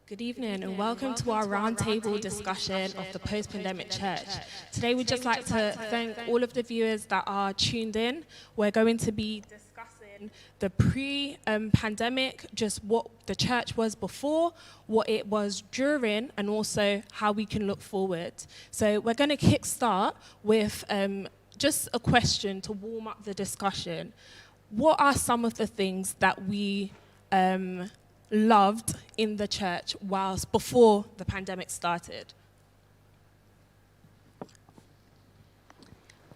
Good evening and welcome to our roundtable discussion of the post-pandemic church. Today we'd just like to thank all of the viewers that are tuned in. We're going to be discussing the pre-pandemic, just what the church was before, what it was during, and also how we can look forward. So we're going to kickstart with just a question to warm up the discussion. What are some of the things that we loved in the church whilst before the pandemic started?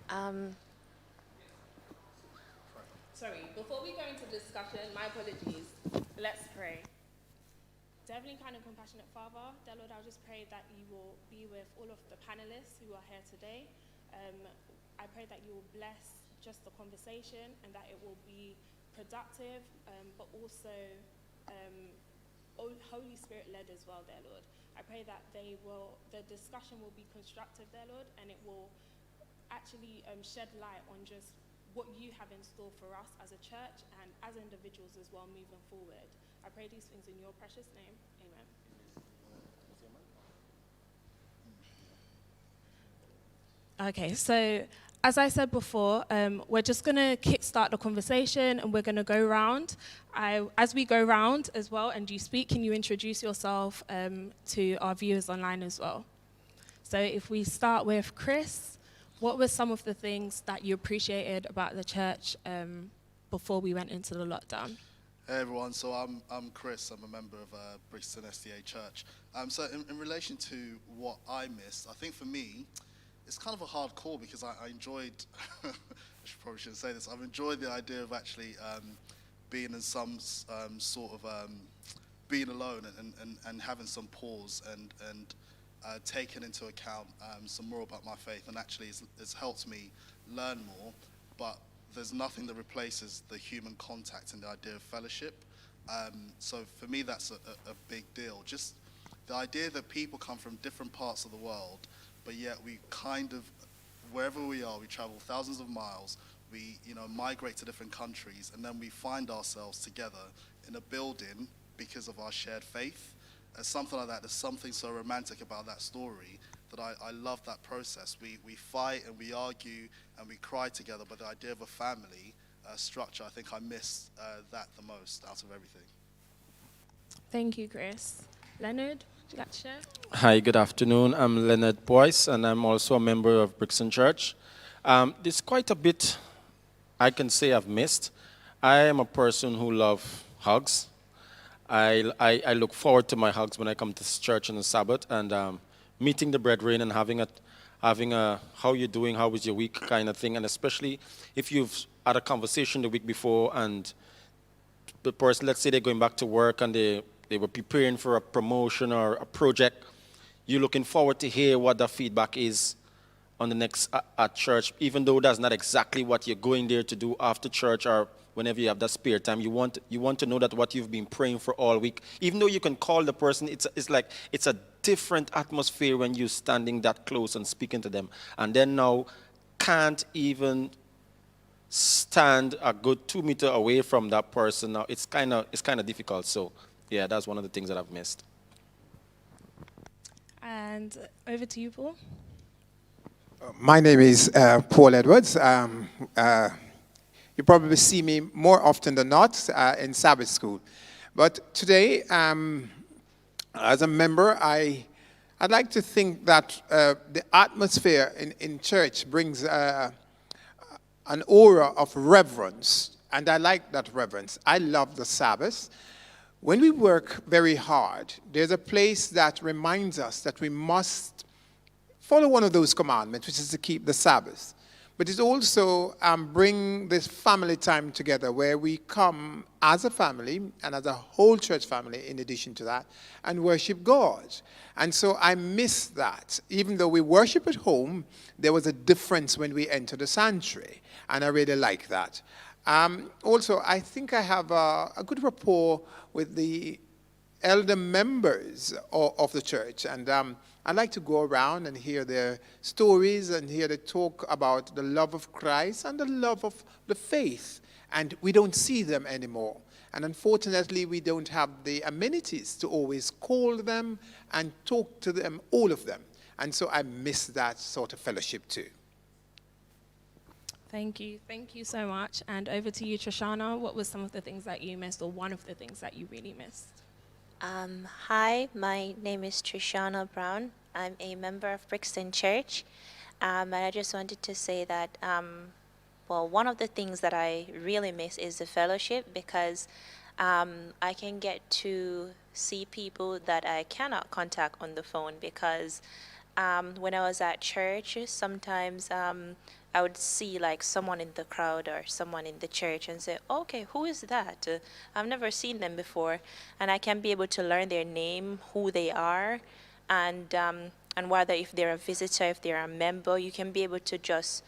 Sorry, before we go into discussion, my apologies. Let's pray. Heavenly, kind and compassionate Father, dear Lord, I'll just pray that you will be with all of the panelists who are here today. I pray that you will bless just the conversation and that it will be productive, but also Holy Spirit led as well, dear Lord. I pray that the discussion will be constructive, dear Lord, and it will actually shed light on just what you have in store for us as a church and as individuals as well moving forward. I pray these things in your precious name. Amen. Okay, so as I said before, we're just going to kickstart the conversation and we're going to go round. As we go round as well and you speak, can you introduce yourself to our viewers online as well? So if we start with Chris, what were some of the things that you appreciated about the church before we went into the lockdown? Hey everyone, so I'm Chris, I'm a member of Brixton SDA Church. So in relation to what I missed, I think for me, it's kind of a hard call because I enjoyed, I probably shouldn't say this, I've enjoyed the idea of actually being in some sort of, being alone and having some pause and taking into account some more about my faith, and actually it's helped me learn more, but there's nothing that replaces the human contact and the idea of fellowship. So for me that's a big deal. Just the idea that people come from different parts of the world, but yet we kind of, wherever we are, we travel thousands of miles, we migrate to different countries, and then we find ourselves together in a building because of our shared faith. Something like that, there's something so romantic about that story that I love that process. We fight and we argue and we cry together, but the idea of a family structure, I think I miss that the most out of everything. Thank you, Chris. Leonard? Would you like to share? Hi, good afternoon. I'm Leonard Boyce, and I'm also a member of Brixton Church. There's quite a bit I can say I've missed. I am a person who loves hugs. I look forward to my hugs when I come to this church on the Sabbath, and meeting the brethren and having a how you doing, how was your week kind of thing, and especially if you've had a conversation the week before and the person, let's say they're going back to work and they were preparing for a promotion or a project, you're looking forward to hear what the feedback is on the next at church, even though that's not exactly what you're going there to do after church or whenever you have that spare time. You want to know that what you've been praying for all week, even though you can call the person, it's like it's a different atmosphere when you're standing that close and speaking to them, and then now can't even stand a good 2 meters away from that person. Now it's kind of difficult. So yeah, that's one of the things that I've missed. And over to you, Paul. My name is Paul Edwards. You probably see me more often than not in Sabbath school. But today, as a member, I'd like to think that the atmosphere in church brings an aura of reverence, and I like that reverence. I love the Sabbath. When we work very hard, there's a place that reminds us that we must follow one of those commandments, which is to keep the Sabbath. But it also bring this family time together where we come as a family and as a whole church family in addition to that and worship God. And so I miss that. Even though we worship at home, there was a difference when we enter the sanctuary, and I really like that. Also, I think I have a good rapport with the elder members of the church, and I like to go around and hear their stories and hear them talk about the love of Christ and the love of the faith, and we don't see them anymore. And unfortunately, we don't have the amenities to always call them and talk to them, all of them. And so I miss that sort of fellowship too. Thank you. Thank you so much. And over to you, Trishana. What was some of the things that you missed, or one of the things that you really missed? Hi, my name is Trishana Brown. I'm a member of Brixton Church. And I just wanted to say that, well, one of the things that I really miss is the fellowship, because I can get to see people that I cannot contact on the phone, because when I was at church, sometimes I would see like someone in the crowd or someone in the church and say, okay, who is that? I've never seen them before. And I can be able to learn their name, who they are, and whether if they're a visitor, if they're a member, you can be able to just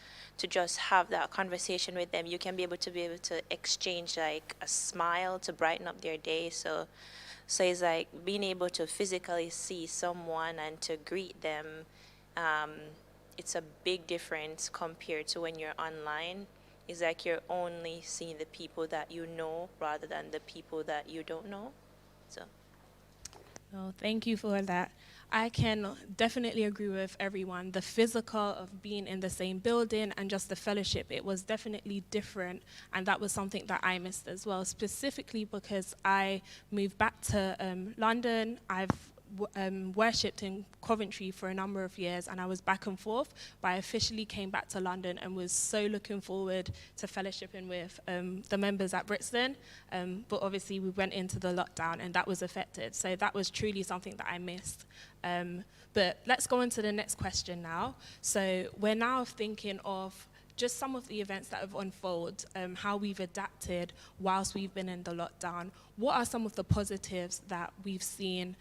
have that conversation with them. You can be able to exchange like a smile to brighten up their day. So it's like being able to physically see someone and to greet them. It's a big difference compared to when you're online. It's like you're only seeing the people that you know rather than the people that you don't know. So. Oh, thank you for that. I can definitely agree with everyone. The physical of being in the same building and just the fellowship, it was definitely different, and that was something that I missed as well, specifically because I moved back to London. I've worshipped in Coventry for a number of years, and I was back and forth, but I officially came back to London and was so looking forward to fellowshipping with the members at Brixton, but obviously we went into the lockdown and that was affected, so that was truly something that I missed. But let's go on to the next question now. So we're now thinking of just some of the events that have unfolded, how we've adapted whilst we've been in the lockdown. What are some of the positives that we've seen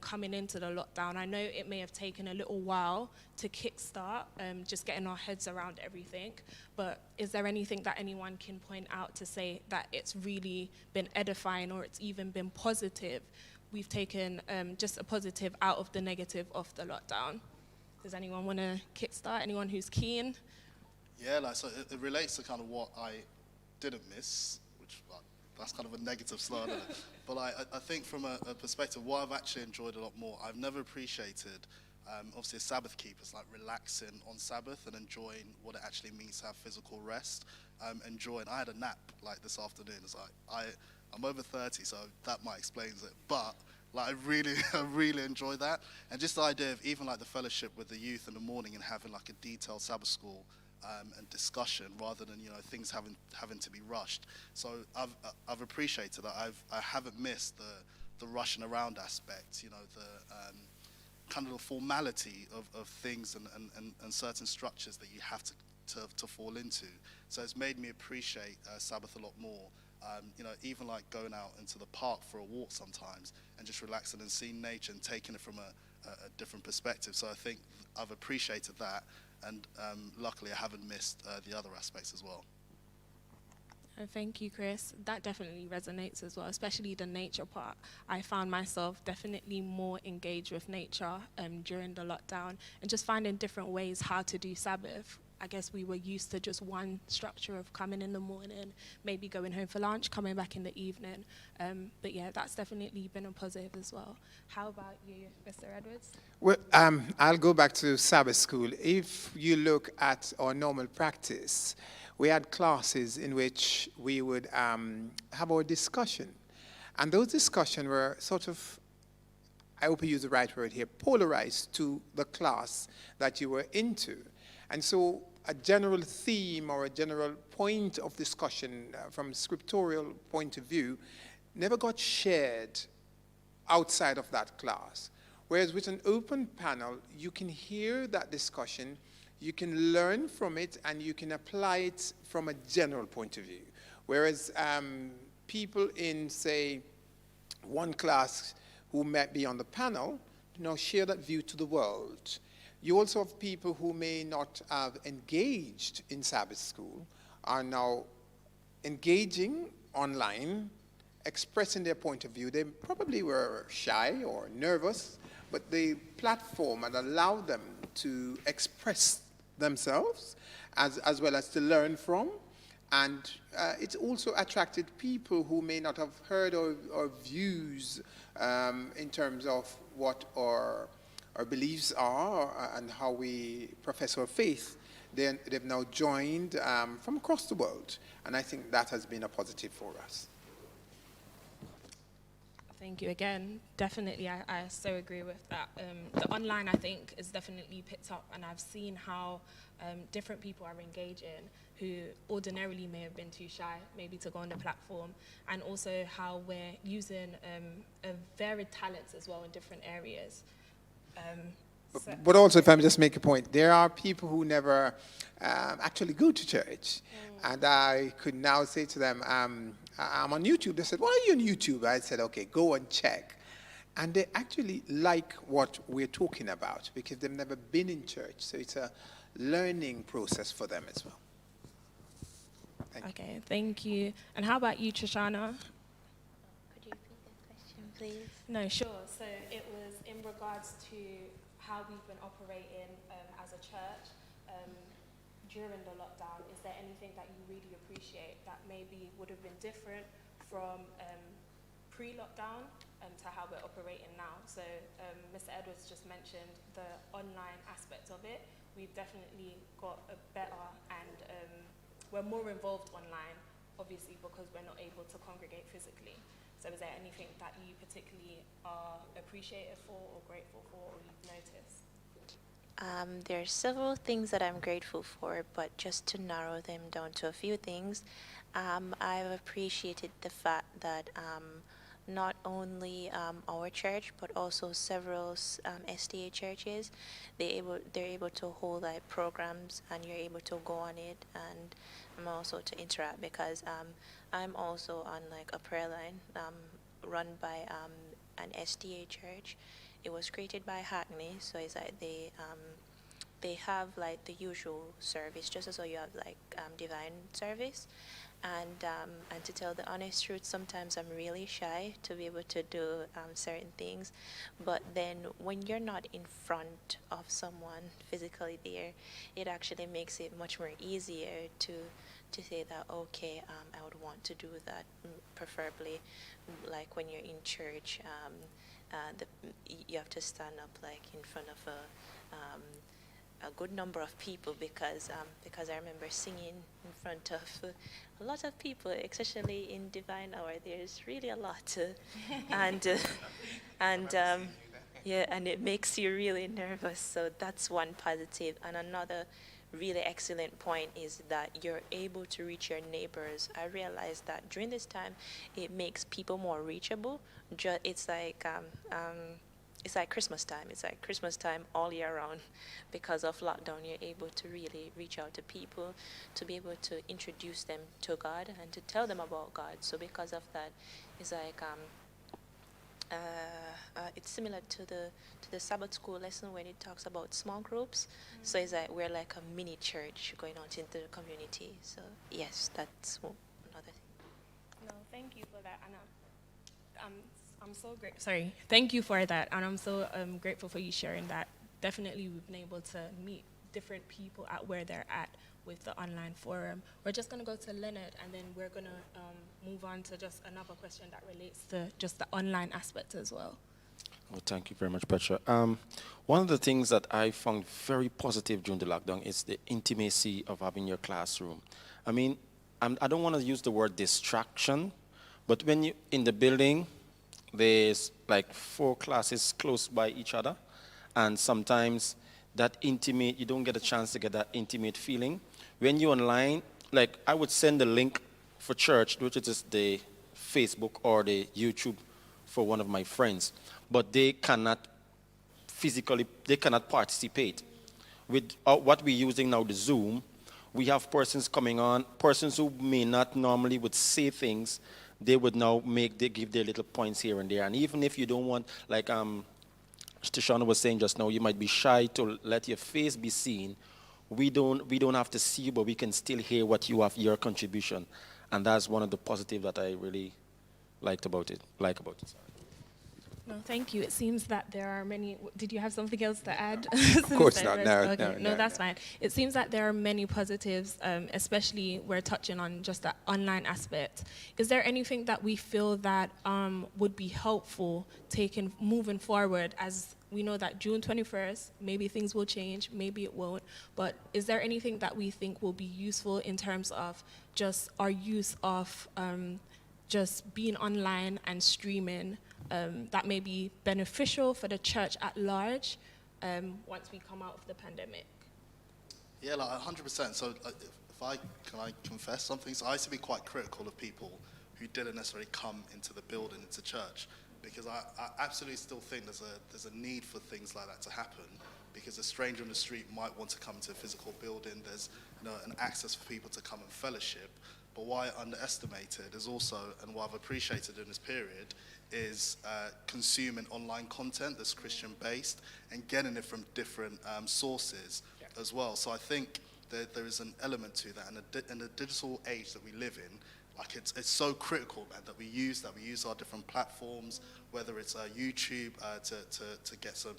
coming into the lockdown? I know it may have taken a little while to kickstart, just getting our heads around everything, but is there anything that anyone can point out to say that it's really been edifying or it's even been positive? We've taken just a positive out of the negative of the lockdown. Does anyone want to kickstart? Anyone who's keen? Yeah, so it relates to kind of what I didn't miss, which that's kind of a negative slide, isn't it? But I think from a perspective, what I've actually enjoyed a lot more, I've never appreciated, obviously a Sabbath keeper, like relaxing on Sabbath and enjoying what it actually means to have physical rest. I had a nap like this afternoon. It's like I'm over 30, so that might explains it. But like I really enjoy that, and just the idea of even like the fellowship with the youth in the morning and having like a detailed Sabbath school and discussion rather than things having to be rushed. So I've appreciated that. I haven't missed the rushing around aspect. The kind of the formality of things and certain structures that you have to fall into. So it's made me appreciate Sabbath a lot more. Even like going out into the park for a walk sometimes and just relaxing and seeing nature and taking it from a different perspective. So I think I've appreciated that, and luckily I haven't missed the other aspects as well. Thank you, Chris. That definitely resonates as well, especially the nature part. I found myself definitely more engaged with nature during the lockdown and just finding different ways how to do Sabbath. I guess we were used to just one structure of coming in the morning, maybe going home for lunch, coming back in the evening. But yeah, that's definitely been a positive as well. How about you, Mr. Edwards? Well, I'll go back to Sabbath school. If you look at our normal practice, we had classes in which we would have our discussion. And those discussions were sort of, I hope I use the right word here, polarized to the class that you were into. And so a general theme or a general point of discussion from a scriptural point of view never got shared outside of that class. Whereas with an open panel, you can hear that discussion, you can learn from it, and you can apply it from a general point of view. Whereas people in, say, one class who might be on the panel, share that view to the world. You also have people who may not have engaged in Sabbath school, are now engaging online, expressing their point of view. They probably were shy or nervous, but the platform had allowed them to express themselves as well as to learn from. And it's also attracted people who may not have heard our views in terms of what our beliefs are and how we profess our faith. They've now joined from across the world, and I think that has been a positive for us. Thank you again. Definitely, I so agree with that. The online, I think, is definitely picked up, and I've seen how different people are engaging who ordinarily may have been too shy, maybe to go on the platform, and also how we're using varied talents as well in different areas. But also, if I may just make a point, there are people who never actually go to church. And I could now say to them, I'm on YouTube. They said, why are you on YouTube? I said, okay, go and check. And they actually like what we're talking about because they've never been in church. So it's a learning process for them as well. Okay, thank you. And how about you, Trishana? Could you repeat the question, please? No, sure. So it was in regards to how we've been operating as a church during the lockdown. Is there anything that you really appreciate that maybe would have been different from pre-lockdown to how we're operating now? So Mr. Edwards just mentioned the online aspect of it. We've definitely got a better and we're more involved online, obviously, because we're not able to congregate physically. So is there anything that you particularly are appreciative for or grateful for or you've noticed? There are several things that I'm grateful for, but just to narrow them down to a few things, I've appreciated the fact that not only our church, but also several SDA churches, they're able to hold like programs, and you're able to go on it and also to interact, because I'm also on like a prayer line run by an SDA church. It was created by Hackney, so it's like they have like the usual service, just as though you have like divine service. And to tell the honest truth, sometimes I'm really shy to be able to do certain things. But then when you're not in front of someone physically there, it actually makes it much more easier to say that, okay, I would want to do that, preferably like when you're in church, you have to stand up like in front of a good number of people, because I remember singing in front of a lot of people, especially in Divine Hour. There's really a lot, and yeah, and it makes you really nervous. So that's one positive. And another really excellent point is that you're able to reach your neighbors. I realized that during this time, it makes people more reachable. It's like Christmas time. It's like Christmas time all year round. Because of lockdown, you're able to really reach out to people, to be able to introduce them to God and to tell them about God. So because of that, it's like it's similar to the Sabbath school lesson when it talks about small groups. So it's like we're like a mini church going out into the community. So yes, that's another thing. No, thank you for that, Anna. I'm so great. Sorry, thank you for that, and I'm so grateful for you sharing that. Definitely, we've been able to meet different people at where they're at with the online forum. We're just going to go to Leonard, and then we're going to move on to just another question that relates to just the online aspect as well. Well, thank you very much, Petra. One of the things that I found very positive during the lockdown is the intimacy of having your classroom. I mean, I don't want to use the word distraction, but when you're in the building, there's like 4 classes close by each other, and sometimes that intimate, you don't get a chance to get that intimate feeling. When you're online, like I would send the link for church, which is the Facebook or the YouTube, for one of my friends, but they cannot participate. With what we're using now, the Zoom, we have persons coming on, persons who may not normally would say things, they would now give their little points here and there. And even if you don't want, like Stishana was saying just now, you might be shy to let your face be seen. We don't have to see you, but we can still hear what you have, your contribution. And that's one of the positives that I really like about it. Sorry. No, thank you. It seems that there are many. Did you have something else to add? Of course not. No, Okay. no, That's fine. It seems that there are many positives, especially we're touching on just that online aspect. Is there anything that we feel that would be helpful moving forward, as we know that June 21st, maybe things will change, maybe it won't, but is there anything that we think will be useful in terms of just our use of just being online and streaming, that may be beneficial for the church at large once we come out of the pandemic? Yeah, like 100%. So can I confess something? So I used to be quite critical of people who didn't necessarily come into the building, into church, because I absolutely still think there's a need for things like that to happen, because a stranger on the street might want to come to a physical building. There's an access for people to come and fellowship. But what I underestimated is also, and what I've appreciated in this period, is consuming online content that's Christian-based and getting it from different sources as well. So I think that there is an element to that. And in the digital age that we live in, like it's so critical, man, that we use our different platforms, whether it's YouTube to get some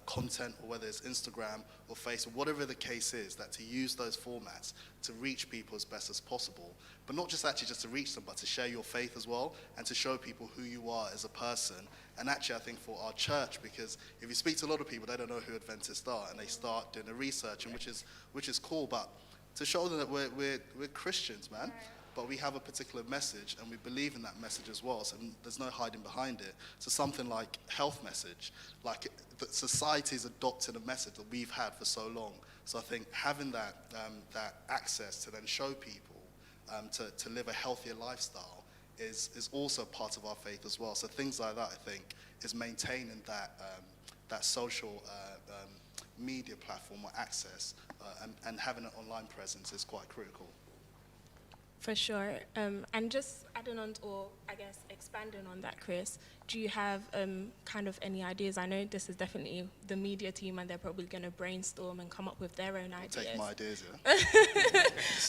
content, or whether it's Instagram or Facebook, whatever the case is, that to use those formats to reach people as best as possible. But not just actually just to reach them, but to share your faith as well, and to show people who you are as a person. And actually, I think for our church, because if you speak to a lot of people, they don't know who Adventists are, and they start doing the research, and which is cool, but to show them that we're Christians, man. But we have a particular message, and we believe in that message as well, so there's no hiding behind it. So something like health message, like that society's adopted a message that we've had for so long. So I think having that access to then show people to live a healthier lifestyle is also part of our faith as well. So things like that, I think, is maintaining that social media platform or access, and having an online presence is quite critical. For sure. And just adding on, or I guess expanding on that, Chris, do you have kind of any ideas? I know this is definitely the media team, and they're probably going to brainstorm and come up with their own ideas. Take my ideas, yeah.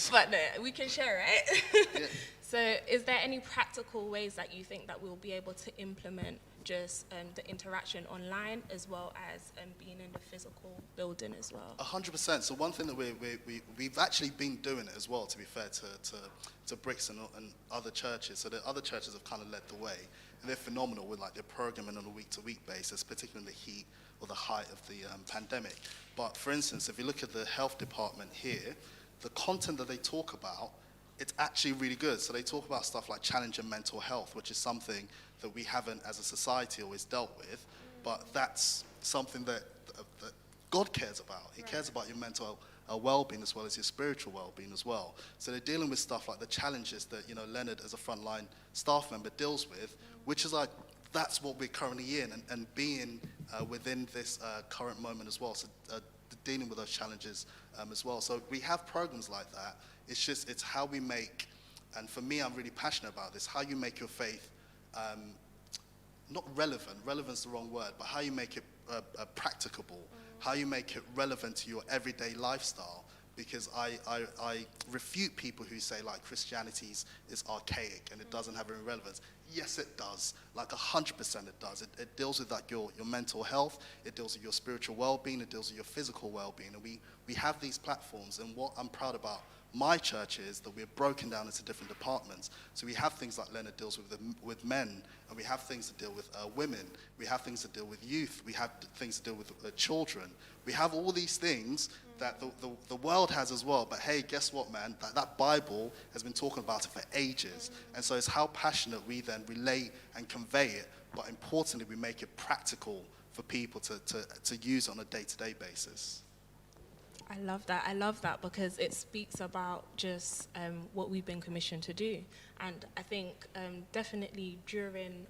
But we can share, right? Yeah. So is there any practical ways that you think that we'll be able to implement just the interaction online, as well as being in the physical building as well? 100%. So one thing that we've actually been doing it as well, to be fair to Brixton and other churches. So the other churches have kind of led the way, and they're phenomenal with like their programming on a week-to-week basis, particularly in the heat or the height of the pandemic. But for instance, if you look at the health department here, the content that they talk about, it's actually really good. So they talk about stuff like challenging mental health, which is something that we haven't as a society always dealt with, but that's something that God cares about. He cares about your mental well-being as well as your spiritual well-being as well. So they're dealing with stuff like the challenges that Leonard as a frontline staff member deals with, which is like, that's what we're currently in, and being within this current moment as well. So dealing with those challenges as well. So we have programs like that. It's how we make, and for me, I'm really passionate about this, how you make your faith not relevant's the wrong word, but how you make it practicable, how you make it relevant to your everyday lifestyle. Because I refute people who say like Christianity is archaic and it doesn't have any relevance. Yes, it does. Like 100% it does. It deals with like your mental health, it deals with your spiritual well-being, it deals with your physical well-being. And we have these platforms, and what I'm proud about my church is that we're broken down into different departments. So we have things like Leonard deals with men, and we have things to deal with women, we have things to deal with youth, we have things to deal with children. We have all these things that the world has as well. But hey, guess what, man? That Bible has been talking about it for ages. And so it's how passionate we then relay and convey it, but importantly, we make it practical for people to use on a day-to-day basis. I love that because it speaks about just what we've been commissioned to do. And I think definitely during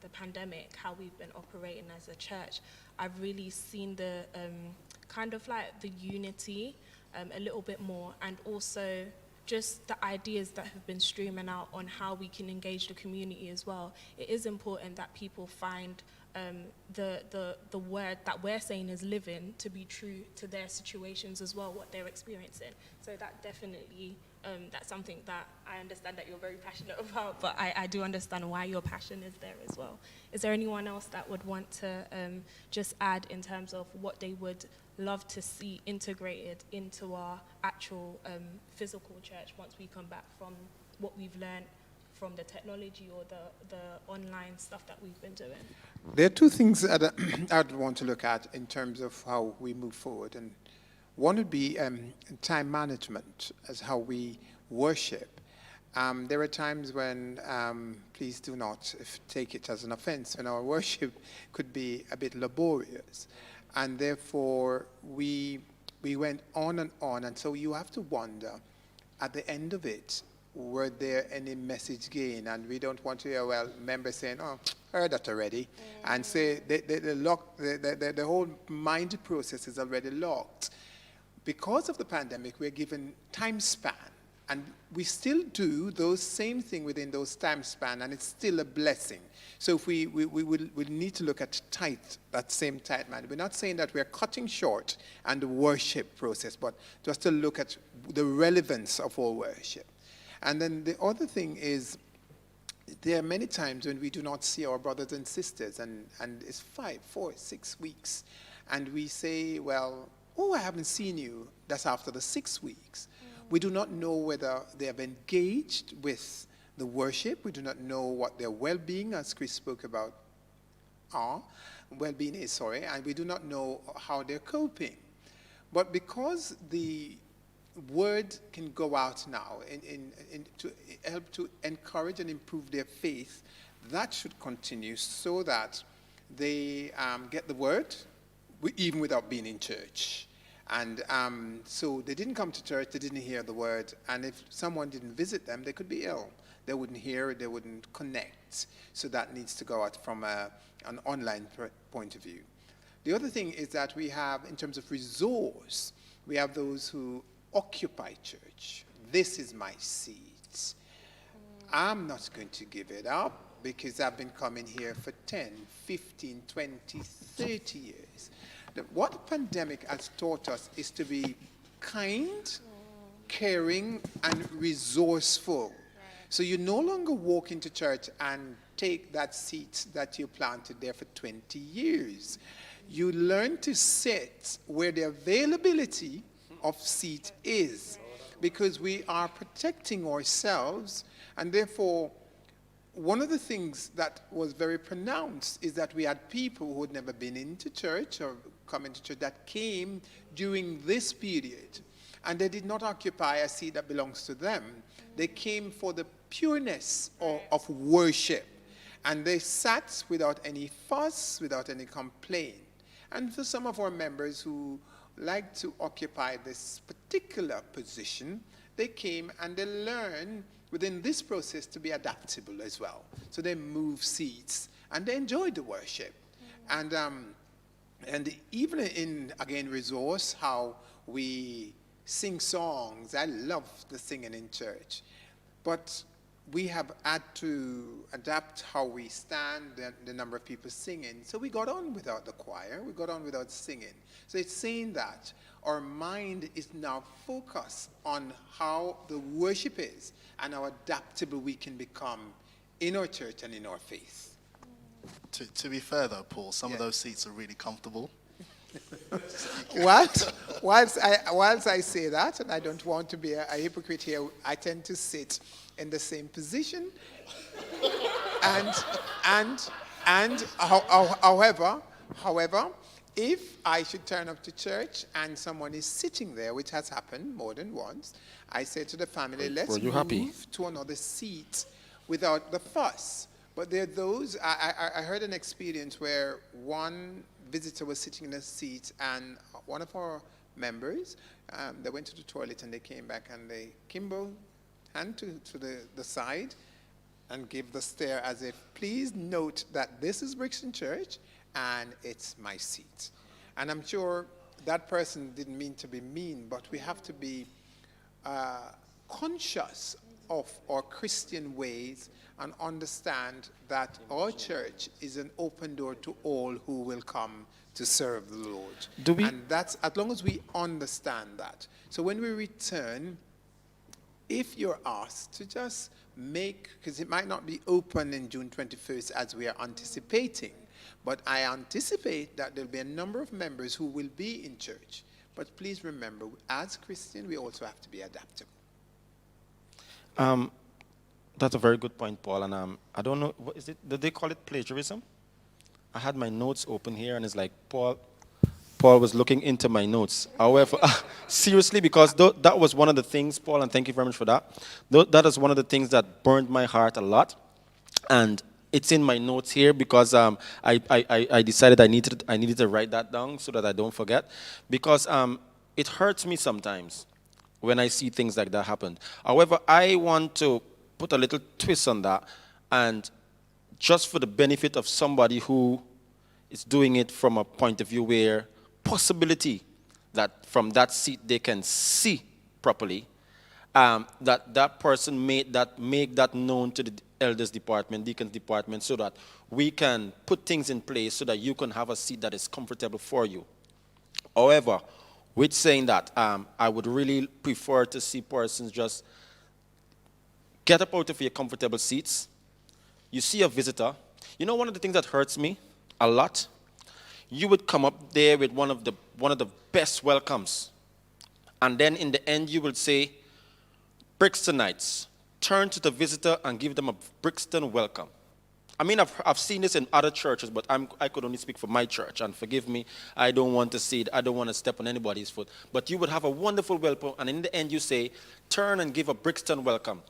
the pandemic, how we've been operating as a church, I've really seen the kind of like the unity a little bit more, and also just the ideas that have been streaming out on how we can engage the community as well. It is important that people find the word that we're saying is living to be true to their situations as well, what they're experiencing. So that definitely, that's something that I understand that you're very passionate about, but I do understand why your passion is there as well. Is there anyone else that would want to just add in terms of what they would love to see integrated into our actual physical church once we come back from what we've learned from the technology or the online stuff that we've been doing? There are two things that I'd want to look at in terms of how we move forward. And one would be time management as how we worship. There are times when, please do not take it as an offense, when our worship could be a bit laborious. And therefore, we went on, and so you have to wonder, at the end of it, were there any message gain? And we don't want to hear, well, members saying, oh, heard that already, and say the whole mind process is already locked. Because of the pandemic, we're given time span, and we still do those same thing within those time span, and it's still a blessing. So if we need to look at that same tight man. We're not saying that we're cutting short and the worship process, but just to look at the relevance of our worship. And then the other thing is, there are many times when we do not see our brothers and sisters, and it's 5, 4, 6 weeks, and we say, well, oh, I haven't seen you. That's after the 6 weeks. We do not know whether they have engaged with the worship. We do not know what their well-being, as Chris spoke about, well-being is, and we do not know how they're coping. But because the word can go out now to help to encourage and improve their faith, that should continue so that they get the word even without being in church. And so they didn't come to church, they didn't hear the word, and if someone didn't visit them, they could be ill. They wouldn't hear it, they wouldn't connect. So that needs to go out from an online point of view. The other thing is that we have, in terms of resource, we have those who occupy church. This is my seat. I'm not going to give it up because I've been coming here for 10, 15, 20, 30 years. What the pandemic has taught us is to be kind, caring, and resourceful. So you no longer walk into church and take that seat that you planted there for 20 years. You learn to sit where the availability of seat is, because we are protecting ourselves, and therefore one of the things that was very pronounced is that we had people who had never been into church or come into church that came during this period, and they did not occupy a seat that belongs to them. They came for the pureness of worship, and they sat without any fuss, without any complaint. And for some of our members who like to occupy this particular position, they came and they learned within this process to be adaptable as well. So they move seats and they enjoyed the worship. And even in, again, resource, how we sing songs. I love the singing in church. But we have had to adapt how we stand, the number of people singing. So we got on without the choir, we got on without singing. So it's saying that our mind is now focused on how the worship is and how adaptable we can become in our church and in our faith. To be fair though, Paul, some of those seats are really comfortable. Whilst I say that, and I don't want to be a hypocrite here, I tend to sit in the same position. However, if I should turn up to church and someone is sitting there, which has happened more than once, I say to the family, let's move to another seat without the fuss. But there are those, I heard an experience where one visitor was sitting in a seat, and one of our members, they went to the toilet and they came back and they kimbo hand to the side and gave the stare as if, please note that this is Brixton Church and it's my seat. And I'm sure that person didn't mean to be mean, but we have to be conscious of our Christian ways and understand that our church is an open door to all who will come to serve the Lord. And that's as long as we understand that. So when we return, if you're asked to just make, because it might not be open in June 21st as we are anticipating, but I anticipate that there'll be a number of members who will be in church. But please remember, as Christian, we also have to be adaptable. That's a very good point, Paul. And I don't know, what is it? Did they call it plagiarism? I had my notes open here, and it's like Paul was looking into my notes. However, seriously, because that was one of the things, Paul, and thank you very much for that. That is one of the things that burned my heart a lot, and it's in my notes here because I decided I needed to write that down so that I don't forget, because it hurts me sometimes when I see things like that happen. However, I want to put a little twist on that, and just for the benefit of somebody who is doing it from a point of view where possibility that from that seat they can see properly, that person make that known to the elders department, deacons department, so that we can put things in place so that you can have a seat that is comfortable for you. However, with saying that, I would really prefer to see persons just get up out of your comfortable seats. You see a visitor. You know, one of the things that hurts me a lot, you would come up there with one of the best welcomes, and then in the end you will say, Brixtonites, turn to the visitor and give them a Brixton welcome. I mean, I've seen this in other churches, but I could only speak for my church, and forgive me, I don't want to see it, I don't want to step on anybody's foot, but you would have a wonderful welcome, and in the end you say, turn and give a Brixton welcome.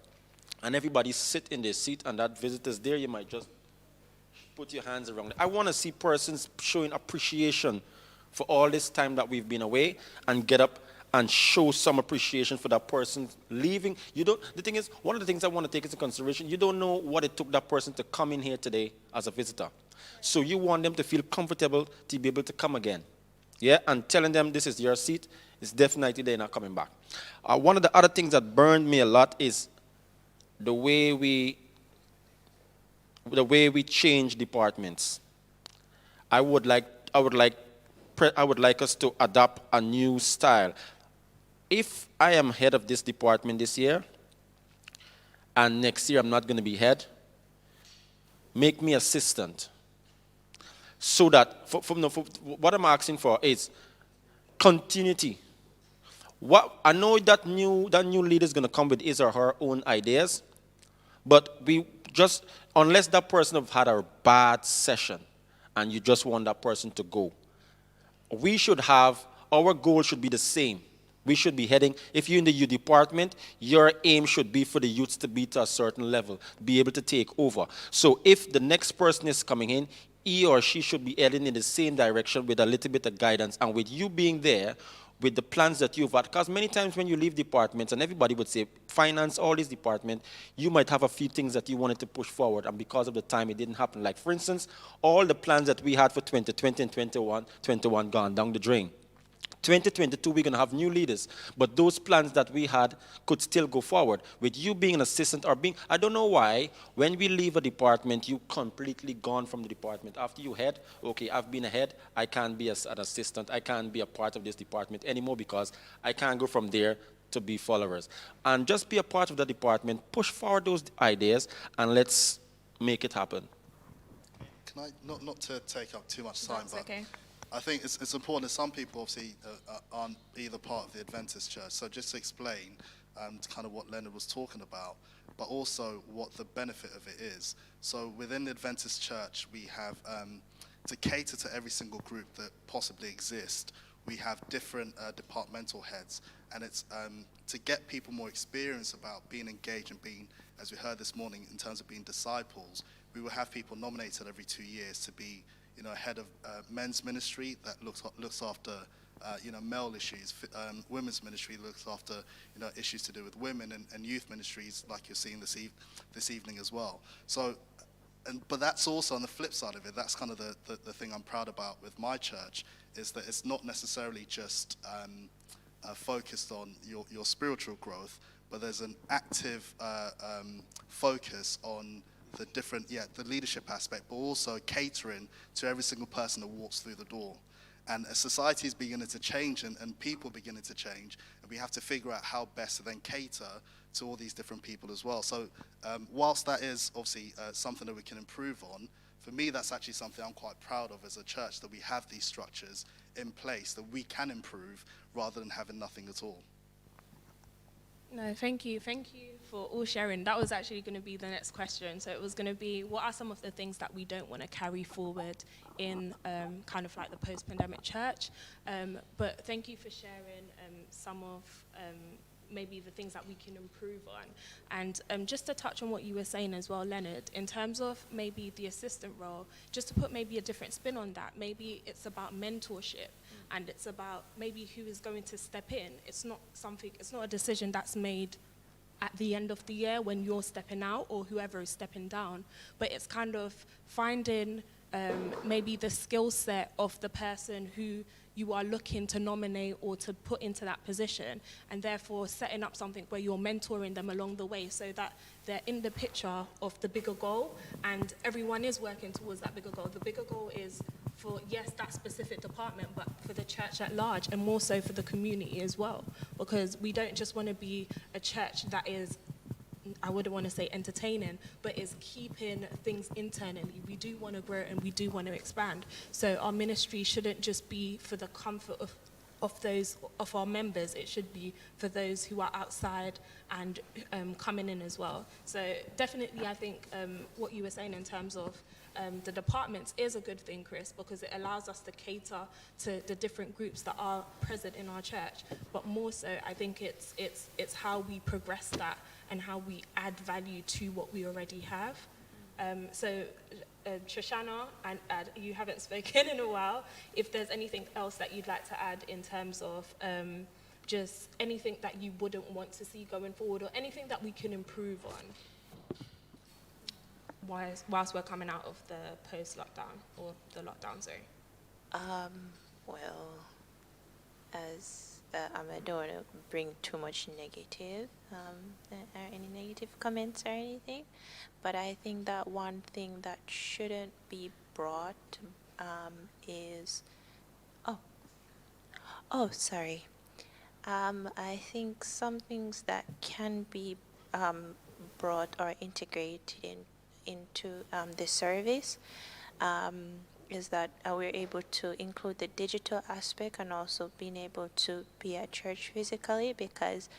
And everybody sit in their seat, and that visitor's there, you might just put your hands around it. I want to see persons showing appreciation for all this time that we've been away, and get up and show some appreciation for that person leaving. The thing is, one of the things I want to take into consideration, you don't know what it took that person to come in here today as a visitor. So you want them to feel comfortable to be able to come again. Yeah, and telling them this is your seat is definitely they're not coming back. One of the other things that burned me a lot is the way we change departments. I would like us to adopt a new style. If I am head of this department this year, and next year I'm not going to be head, make me assistant. So that, what I'm asking for is continuity. I know that new leader is going to come with his or her own ideas, but unless that person have had a bad session, and you just want that person to go, our goal should be the same. We should be heading, if you're in the youth department, your aim should be for the youths to be to a certain level, be able to take over. So if the next person is coming in, he or she should be heading in the same direction with a little bit of guidance, and with you being there, with the plans that you've had, because many times when you leave departments, and everybody would say, finance, all these departments, you might have a few things that you wanted to push forward, and because of the time, it didn't happen. Like, for instance, all the plans that we had for 2020 and 21 gone down the drain. 2022, we're going to have new leaders, but those plans that we had could still go forward. With you being an assistant or I don't know why, when we leave a department, you completely gone from the department. After you head, okay, I've been ahead, I can't be an assistant, I can't be a part of this department anymore because I can't go from there to be followers. And just be a part of the department, push forward those ideas, and let's make it happen. Can I, not to take up too much time, That's but okay. I think it's important that some people obviously aren't either part of the Adventist Church. So just to explain kind of what Leonard was talking about, but also what the benefit of it is. So within the Adventist Church, we have, to cater to every single group that possibly exists, we have different departmental heads. And it's to get people more experience about being engaged and being, as we heard this morning, in terms of being disciples, we will have people nominated every 2 years to be head of men's ministry that looks after, male issues. Women's ministry looks after, issues to do with women, and youth ministries, like you're seeing this evening as well. So, but that's also on the flip side of it. That's kind of the thing I'm proud about with my church, is that it's not necessarily just focused on your spiritual growth, but there's an active focus on the different, the leadership aspect, but also catering to every single person that walks through the door. And as society is beginning to change and people beginning to change, and we have to figure out how best to then cater to all these different people as well. So whilst that is obviously something that we can improve on, for me that's actually something I'm quite proud of as a church, that we have these structures in place that we can improve rather than having nothing at all. No, thank you. Thank you for all sharing. That was actually going to be the next question. So it was going to be, what are some of the things that we don't want to carry forward in kind of like the post-pandemic church? But thank you for sharing some of maybe the things that we can improve on. And just to touch on what you were saying as well, Leonard, in terms of maybe the assistant role, just to put maybe a different spin on that, maybe it's about mentorship and it's about maybe who is going to step in. It's not a decision that's made at the end of the year when you're stepping out or whoever is stepping down, but it's kind of finding maybe the skill set of the person who you are looking to nominate or to put into that position, and therefore setting up something where you're mentoring them along the way so that they're in the picture of the bigger goal and everyone is working towards that bigger goal. The bigger goal is for, yes, that specific department, but for the church at large and more so for the community as well, because we don't just want to be a church that is, I wouldn't want to say entertaining, but is keeping things internally. We do want to grow and we do want to expand. So our ministry shouldn't just be for the comfort of our members. It should be for those who are outside and coming in as well. So definitely, I think what you were saying in terms of the departments is a good thing, Chris, because it allows us to cater to the different groups that are present in our church. But more so, I think it's how we progress that and how we add value to what we already have. Shoshana, and you haven't spoken in a while, if there's anything else that you'd like to add in terms of just anything that you wouldn't want to see going forward or anything that we can improve on whilst we're coming out of the post-lockdown or the lockdown, sorry. Well, as I don't want to bring too much negative, or any negative comments or anything, but I think that one thing that shouldn't be brought is, sorry. I think some things that can be brought or integrated into the service is that we're able to include the digital aspect and also being able to be at church physically, because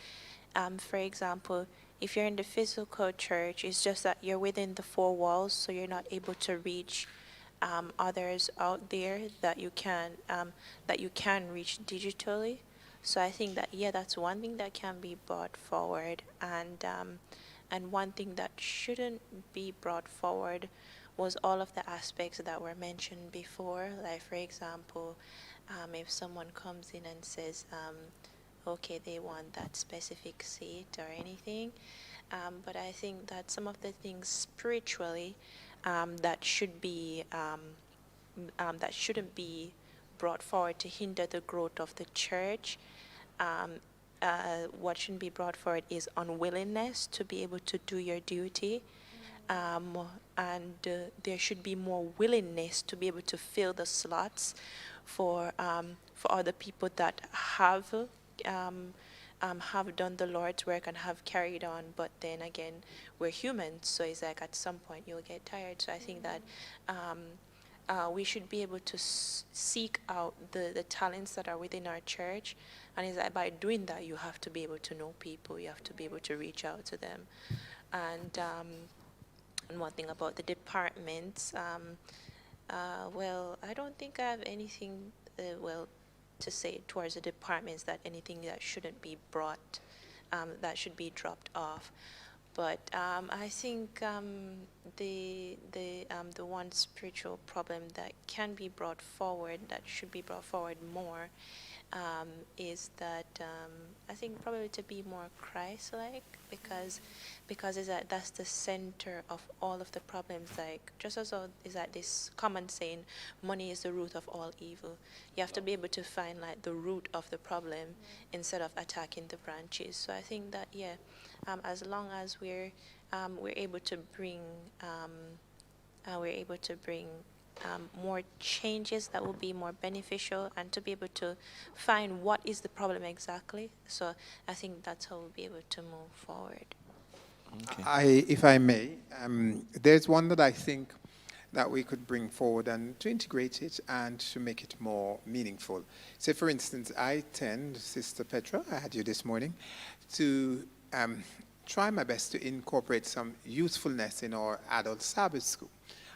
for example, if you're in the physical church, it's just that you're within the four walls, so you're not able to reach others out there that you can reach digitally. So I think that that's one thing that can be brought forward, and one thing that shouldn't be brought forward was all of the aspects that were mentioned before. Like, for example, if someone comes in and says, okay, they want that specific seat or anything, but I think that some of the things spiritually that shouldn't be brought forward to hinder the growth of the church. What shouldn't be brought forward is unwillingness to be able to do your duty. And there should be more willingness to be able to fill the slots for other people that have done the Lord's work and have carried on. But then again, we're humans, so it's like at some point you'll get tired. So I think that we should be able to seek out the talents that are within our church, and it's like by doing that you have to be able to know people, you have to be able to reach out to them. And one thing about the departments, well, I don't think I have anything to say towards the departments, that anything that shouldn't be brought, that should be dropped off. But I think the one spiritual problem that can be brought forward, that should be brought forward more, is that I think probably to be more Christ-like, because is that that's the center of all of the problems. Like, just also is that this common saying, money is the root of all evil. You have to be able to find like the root of the problem instead of attacking the branches. So I think that as long as we're able to bring more changes that will be more beneficial, and to be able to find what is the problem exactly. So I think that's how we'll be able to move forward. Okay. If I may, there's one that I think that we could bring forward and to integrate it and to make it more meaningful. Say, for instance, I tend, Sister Petra, I had you this morning, to try my best to incorporate some usefulness in our adult Sabbath school.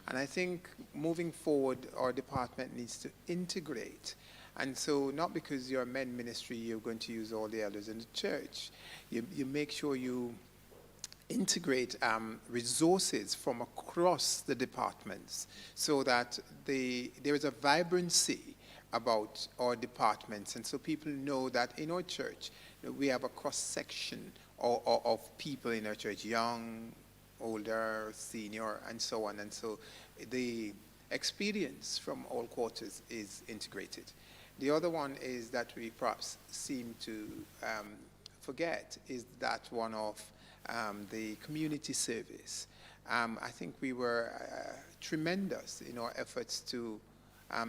And I think moving forward, our department needs to integrate. And so not because you're a men ministry, you're going to use all the elders in the church. You make sure you integrate resources from across the departments so that there is a vibrancy about our departments. And so people know that in our church, we have a cross-section of people in our church, young, older, senior, and so on. And so the experience from all quarters is integrated. The other one is that we perhaps seem to forget is that one of the community service. I think we were tremendous in our efforts to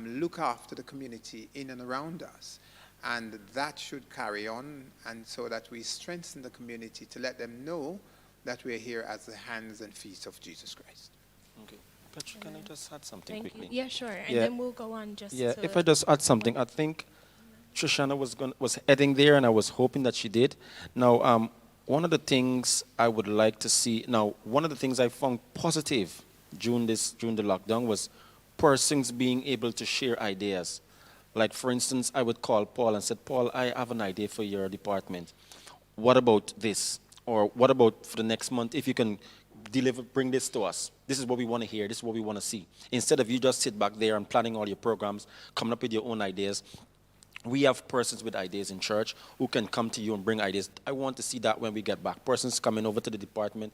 look after the community in and around us. And that should carry on, and so that we strengthen the community to let them know that we're here as the hands and feet of Jesus Christ. Okay. Petra, can I just add something Thank quickly? you. Yeah, sure. And then we'll go on just to... If I just add something, I think Trishana was heading there, and I was hoping that she did. Now, one of the things I would like to see, one of the things I found positive during the lockdown was persons being able to share ideas. Like, for instance, I would call Paul and said, Paul, I have an idea for your department. What about this? Or what about for the next month, if you can bring this to us. This is what we want to hear. This is what we want to see. Instead of you just sit back there and planning all your programs, coming up with your own ideas. We have persons with ideas in church who can come to you and bring ideas. I want to see that when we get back. Persons coming over to the department.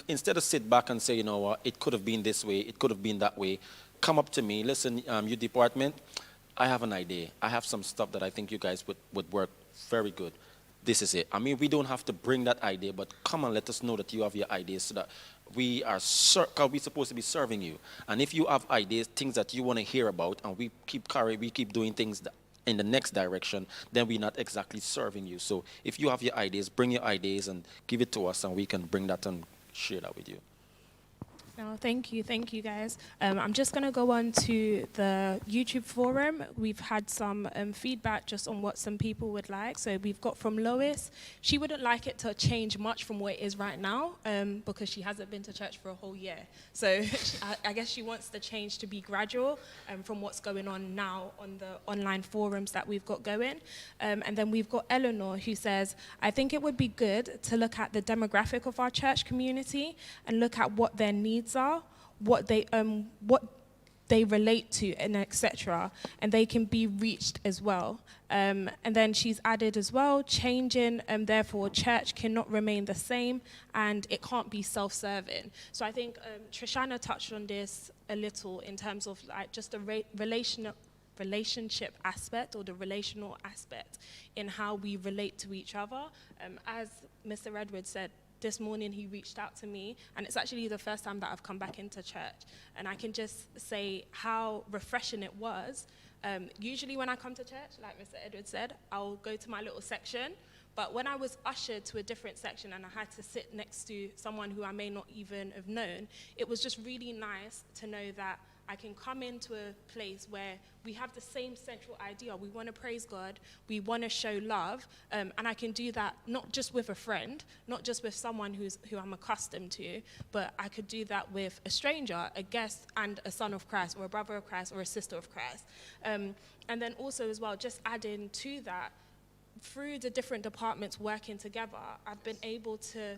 Instead of sit back and say, you know what, it could have been this way, it could have been that way. Come up to me. Listen, your department, I have an idea. I have some stuff that I think you guys would work very good. This is it. I mean, we don't have to bring that idea, but come and let us know that you have your ideas so that we are, because we're supposed to be serving you. And if you have ideas, things that you want to hear about, and we keep doing things in the next direction, then we're not exactly serving you. So if you have your ideas, bring your ideas and give it to us, and we can bring that and share that with you. No, thank you guys. I'm just going to go on to the YouTube forum. We've had some feedback just on what some people would like. So we've got from Lois. She wouldn't like it to change much from what it is right now because she hasn't been to church for a whole year. So I guess she wants the change to be gradual from what's going on now on the online forums that we've got going. And then we've got Eleanor who says, I think it would be good to look at the demographic of our church community and look at what their needs are, what they relate to, and etc., and they can be reached as well. And then she's added as well, changing, therefore church cannot remain the same, and it can't be self-serving. So I think Trishana touched on this a little in terms of like just the relationship aspect or the relational aspect in how we relate to each other. As Mr. Edwards said, this morning he reached out to me, and it's actually the first time that I've come back into church, and I can just say how refreshing it was. Usually when I come to church, like Mr. Edwards said, I'll go to my little section, but when I was ushered to a different section and I had to sit next to someone who I may not even have known, it was just really nice to know that I can come into a place where we have the same central idea. We want to praise God, we want to show love, and I can do that not just with a friend, not just with someone who I'm accustomed to, but I could do that with a stranger, a guest, and a son of Christ, or a brother of Christ, or a sister of Christ. And then also as well, just adding to that, through the different departments working together, I've been able to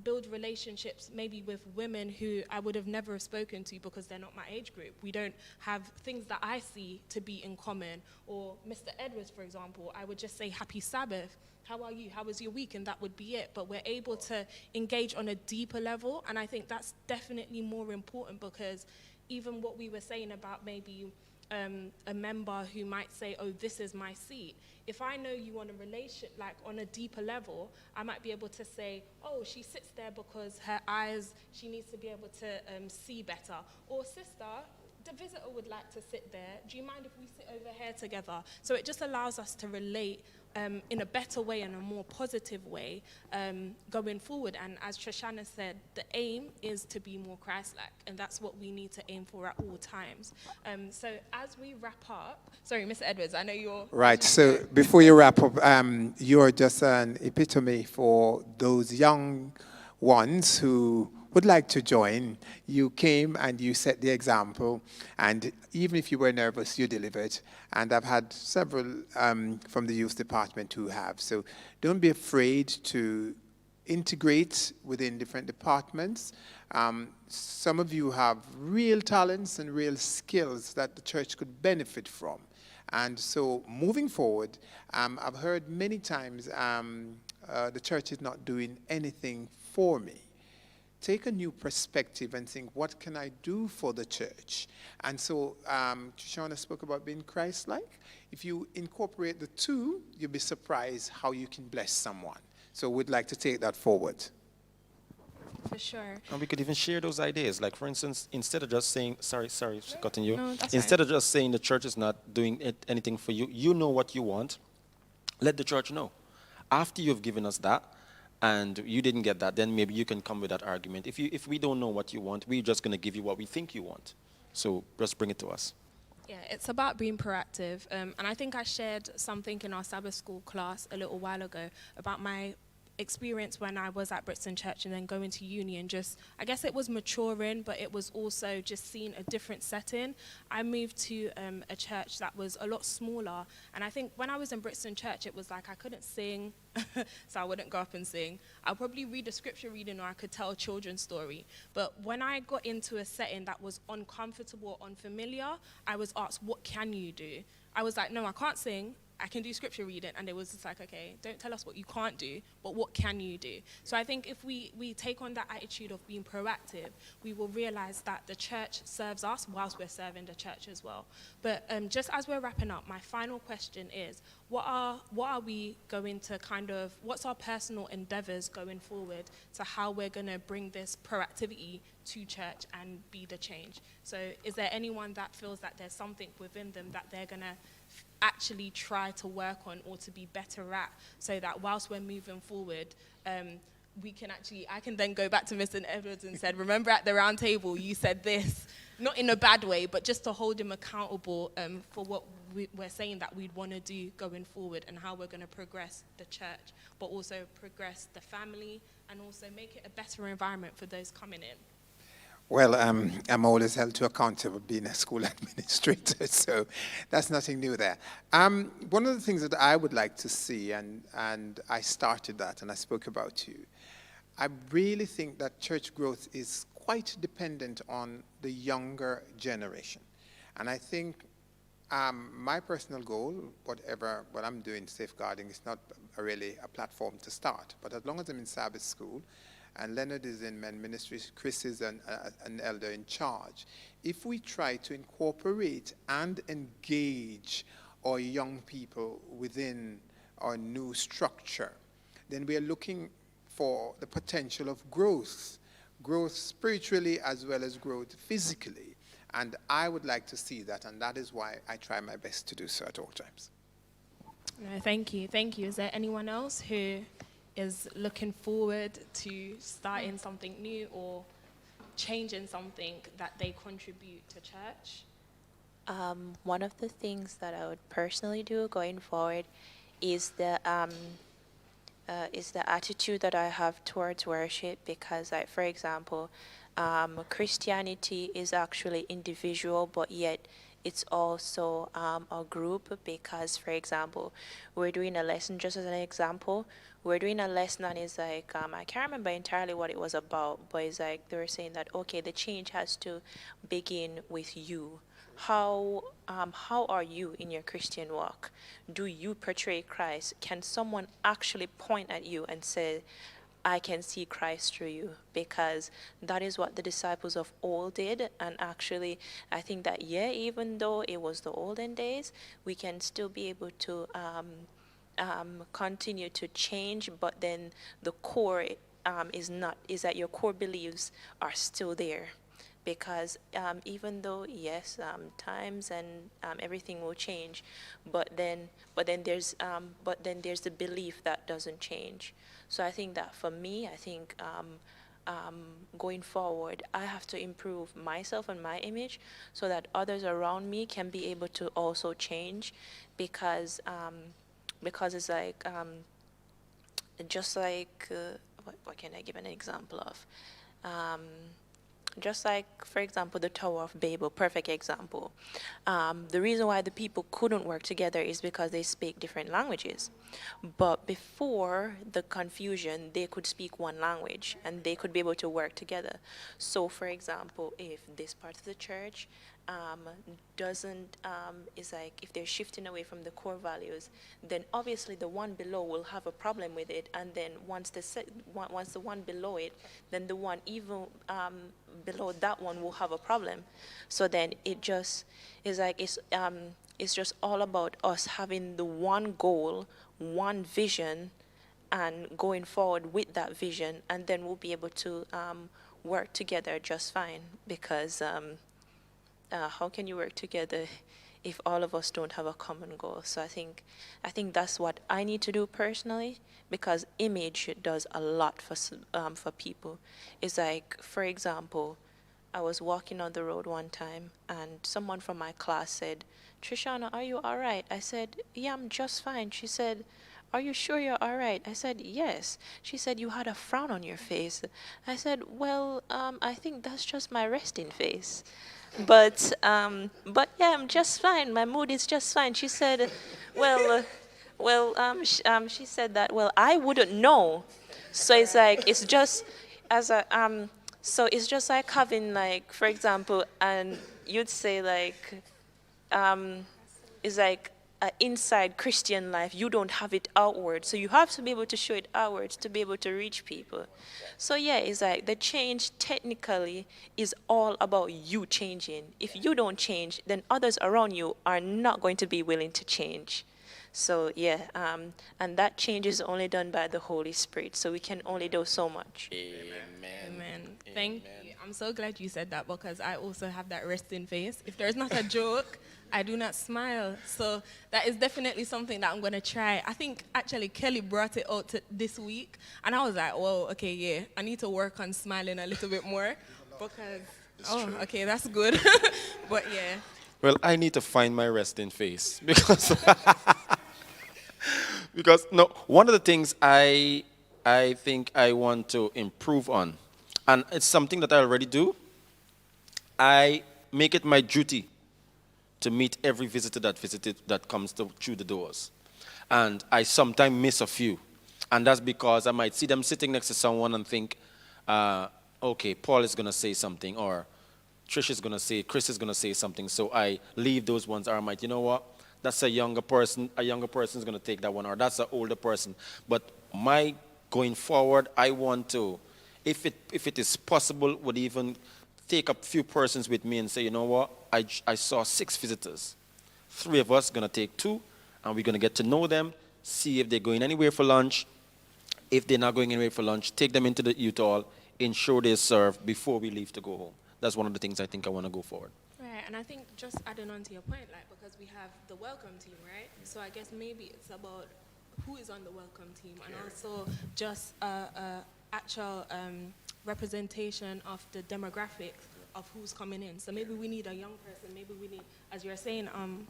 build relationships maybe with women who I would have never spoken to because they're not my age group. We don't have things that I see to be in common. Or Mr. Edwards, for example, I would just say, happy Sabbath. How are you? How was your week? And that would be it. But we're able to engage on a deeper level. And I think that's definitely more important, because even what we were saying about maybe a member who might say, oh, this is my seat. If I know you on a relation, like on a deeper level, I might be able to say, oh, she sits there because her eyes, she needs to be able to see better. Or sister, the visitor would like to sit there. Do you mind if we sit over here together? So it just allows us to relate in a better way and a more positive way going forward. And as Trishana said, the aim is to be more Christ-like, and that's what we need to aim for at all times. So as we wrap up, sorry, Mr. Edwards, I know you're... Right, so before you wrap up, you're just an epitome for those young ones who would like to join. You came and you set the example, and even if you were nervous, you delivered. And I've had several from the youth department who have. So don't be afraid to integrate within different departments. Some of you have real talents and real skills that the church could benefit from. And so moving forward, I've heard many times the church is not doing anything for me. Take a new perspective and think, what can I do for the church? And so Trishana spoke about being Christ-like. If you incorporate the two, you'll be surprised how you can bless someone. So we'd like to take that forward. For sure. And we could even share those ideas. Like, for instance, instead of just saying, sorry, cutting you. No, that's Instead fine. of just saying the church is not doing anything for you, you know what you want, let the church know. After you've given us that, and you didn't get that, then maybe you can come with that argument. If we don't know what you want, we're just going to give you what we think you want. So just bring it to us. Yeah, it's about being proactive. And I think I shared something in our Sabbath school class a little while ago about my experience when I was at Brixton Church and then going to uni, and just, I guess it was maturing, but it was also just seeing a different setting. I moved to a church that was a lot smaller, and I think when I was in Brixton Church, it was like I couldn't sing, so I wouldn't go up and sing. I'll probably read a scripture reading, or I could tell a children's story. But when I got into a setting that was uncomfortable or unfamiliar, I was asked, what can you do? I was like, no, I can't sing. I can do scripture reading. And it was just like, okay, don't tell us what you can't do, but what can you do? So I think if we take on that attitude of being proactive, we will realize that the church serves us whilst we're serving the church as well. But just as we're wrapping up, my final question is, what are we going to what's our personal endeavors going forward to how we're going to bring this proactivity to church and be the change? So is there anyone that feels that there's something within them that they're going to actually try to work on or to be better at, so that whilst we're moving forward, I can then go back to Mr. Edwards and said, remember at the round table you said this, not in a bad way, but just to hold him accountable for what we're saying that we'd want to do going forward, and how we're going to progress the church, but also progress the family, and also make it a better environment for those coming in. Well, I'm always held to accountable being a school administrator, so that's nothing new there. One of the things that I would like to see, and I started that and I spoke about you, I really think that church growth is quite dependent on the younger generation. And I think my personal goal, what I'm doing safeguarding, is not really a platform to start, but as long as I'm in Sabbath school, and Leonard is in men ministry, Chris is an elder in charge. If we try to incorporate and engage our young people within our new structure, then we are looking for the potential of growth spiritually as well as growth physically. And I would like to see that, and that is why I try my best to do so at all times. No, thank you. Is there anyone else who is looking forward to starting something new or changing something that they contribute to church? One of the things that I would personally do going forward is the attitude that I have towards worship, because, like, for example, Christianity is actually individual, but yet it's also a group, because, for example, we're doing a lesson, just as an example, we're doing a lesson and it's like, I can't remember entirely what it was about, but it's like they were saying that, okay, the change has to begin with you. How are you in your Christian walk? Do you portray Christ? Can someone actually point at you and say, I can see Christ through you? Because that is what the disciples of old did. And actually, I think that, yeah, even though it was the olden days, we can still be able to continue to change, but then the core is that your core beliefs are still there. Because even though, yes, times and everything will change, but then there's the belief that doesn't change. So I think that for me, I think going forward, I have to improve myself and my image so that others around me can be able to also change, because it's like just like what can I give an example of? Just like, for example, the Tower of Babel, perfect example. The reason why the people couldn't work together is because they speak different languages. But before the confusion, they could speak one language and they could be able to work together. So, for example, if this part of the church doesn't, is like, if they're shifting away from the core values, then obviously the one below will have a problem with it. And then once the one below it, then the one even below that one will have a problem. So then it just is like, it's just all about us having the one goal, one vision, and going forward with that vision, and then we'll be able to work together just fine. Because how can you work together if all of us don't have a common goal? So I think that's what I need to do personally, because image does a lot for people. It's like, for example, I was walking on the road one time and someone from my class said, "Trishana, are you all right?" I said, "Yeah, I'm just fine." She said, "Are you sure you're all right?" I said, "Yes." She said, "You had a frown on your face." I said, "Well, I think that's just my resting face." But yeah, I'm just fine. My mood is just fine. She said, she said that, well, I wouldn't know. So it's like, it's just as a so it's just like having, like, for example, and you'd say like it's like inside Christian life, you don't have it outward. So you have to be able to show it outwards to be able to reach people. So yeah, it's like the change technically is all about you changing. If you don't change, then others around you are not going to be willing to change. So yeah, and that change is only done by the Holy Spirit. So we can only do so much. Amen. Thank you. I'm so glad you said that, because I also have that resting face. If there's not a joke, I do not smile. So that is definitely something that I'm going to try. I think actually Kelly brought it out this week, and I was like, whoa, okay, yeah, I need to work on smiling a little bit more, because, true. Okay, that's good. But yeah. Well, I need to find my resting face because no, one of the things I think I want to improve on, and it's something that I already do, I make it my duty to meet every visitor that comes through the doors. And I sometimes miss a few. And that's because I might see them sitting next to someone and think, okay, Paul is going to say something, or Trish is going to say, Chris is going to say something. So I leave those ones, or I might, you know what, that's a younger person is going to take that one, or that's an older person. But my going forward, I want to, if it is possible, would even take a few persons with me and say, you know what, I saw 6 visitors. 3 of us going to take 2, and we're going to get to know them, see if they're going anywhere for lunch. If they're not going anywhere for lunch, take them into the youth hall, ensure they're served before we leave to go home. That's one of the things I think I want to go forward. Right, and I think just adding on to your point, like, because we have the welcome team, right? So I guess maybe it's about who is on the welcome team, and also just actual representation of the demographics of who's coming in. So maybe we need a young person, maybe we need, as you're saying,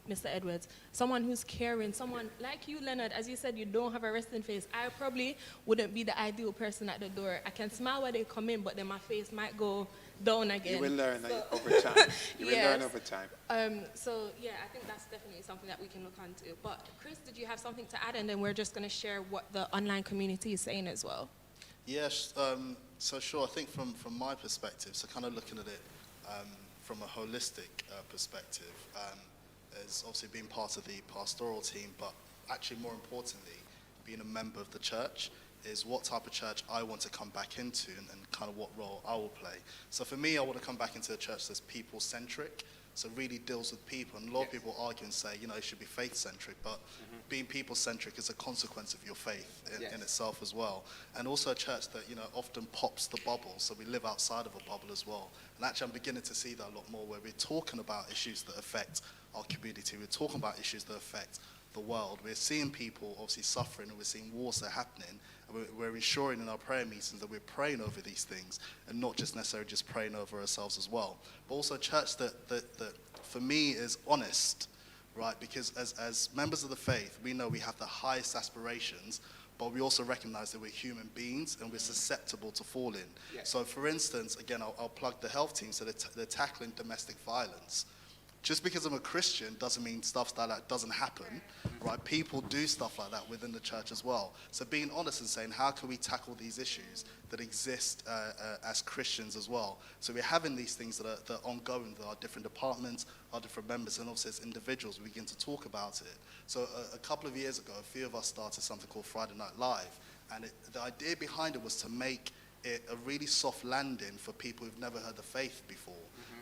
Mr. Edwards, someone who's caring, someone like you, Leonard, as you said, you don't have a resting face. I probably wouldn't be the ideal person at the door. I can smile when they come in, but then my face might go down again. You will learn over time. You will learn over time. So yeah, I think that's definitely something that we can look into. But Chris, did you have something to add? And then we're just going to share what the online community is saying as well. Yes, so sure, I think from my perspective, so kind of looking at it from a holistic perspective, as obviously being part of the pastoral team, but actually more importantly, being a member of the church, is what type of church I want to come back into and kind of what role I will play. So for me, I want to come back into a church that's people-centric, so really deals with people. And a lot of people argue and say, you know, it should be faith-centric, but being people-centric is a consequence of your faith in itself as well. And also a church that, you know, often pops the bubble, so we live outside of a bubble as well. And actually I'm beginning to see that a lot more, where we're talking about issues that affect our community, we're talking about issues that affect the world. We're seeing people obviously suffering, and we're seeing wars that are happening, and we're ensuring in our prayer meetings that we're praying over these things and not just necessarily just praying over ourselves as well. But also a church that for me is honest, right? Because as members of the faith, we know we have the highest aspirations, but we also recognize that we're human beings and we're susceptible to falling. Yes. So for instance, again, I'll plug the health team, so they're tackling domestic violence. Just because I'm a Christian doesn't mean stuff like that doesn't happen, right? People do stuff like that within the church as well. So being honest and saying, how can we tackle these issues that exist as Christians as well? So we're having these things that are ongoing with our different departments, our different members, and also as individuals, we begin to talk about it. So a couple of years ago, a few of us started something called Friday Night Live, and the idea behind it was to make it a really soft landing for people who've never heard the faith before,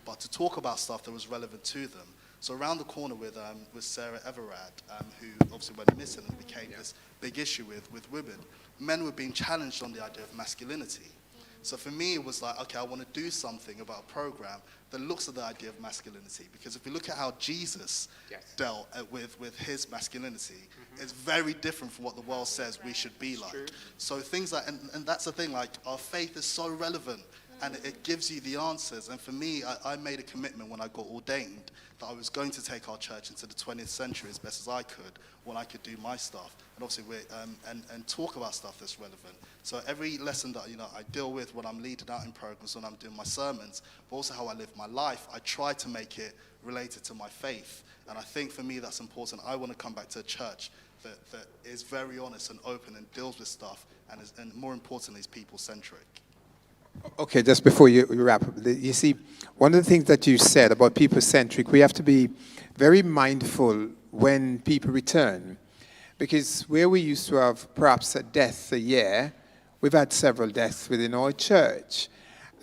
but to talk about stuff that was relevant to them. So around the corner with Sarah Everard, who obviously went missing and became this big issue with women, men were being challenged on the idea of masculinity. So for me, it was like, okay, I want to do something about a program that looks at the idea of masculinity. Because if we look at how Jesus dealt with his masculinity, it's very different from what the world says we should be like. True. So things like, and that's the thing, like our faith is so relevant, and it gives you the answers. And for me, I made a commitment when I got ordained that I was going to take our church into the 20th century as best as I could, when I could do my stuff, and obviously and talk about stuff that's relevant. So every lesson that I deal with when I'm leading out in programs, when I'm doing my sermons, but also how I live my life, I try to make it related to my faith. And I think for me that's important. I want to come back to a church that is very honest and open and deals with stuff, and more importantly is people-centric. Okay, just before you wrap up, you see, one of the things that you said about people-centric, we have to be very mindful when people return. Because where we used to have perhaps a death a year, we've had several deaths within our church.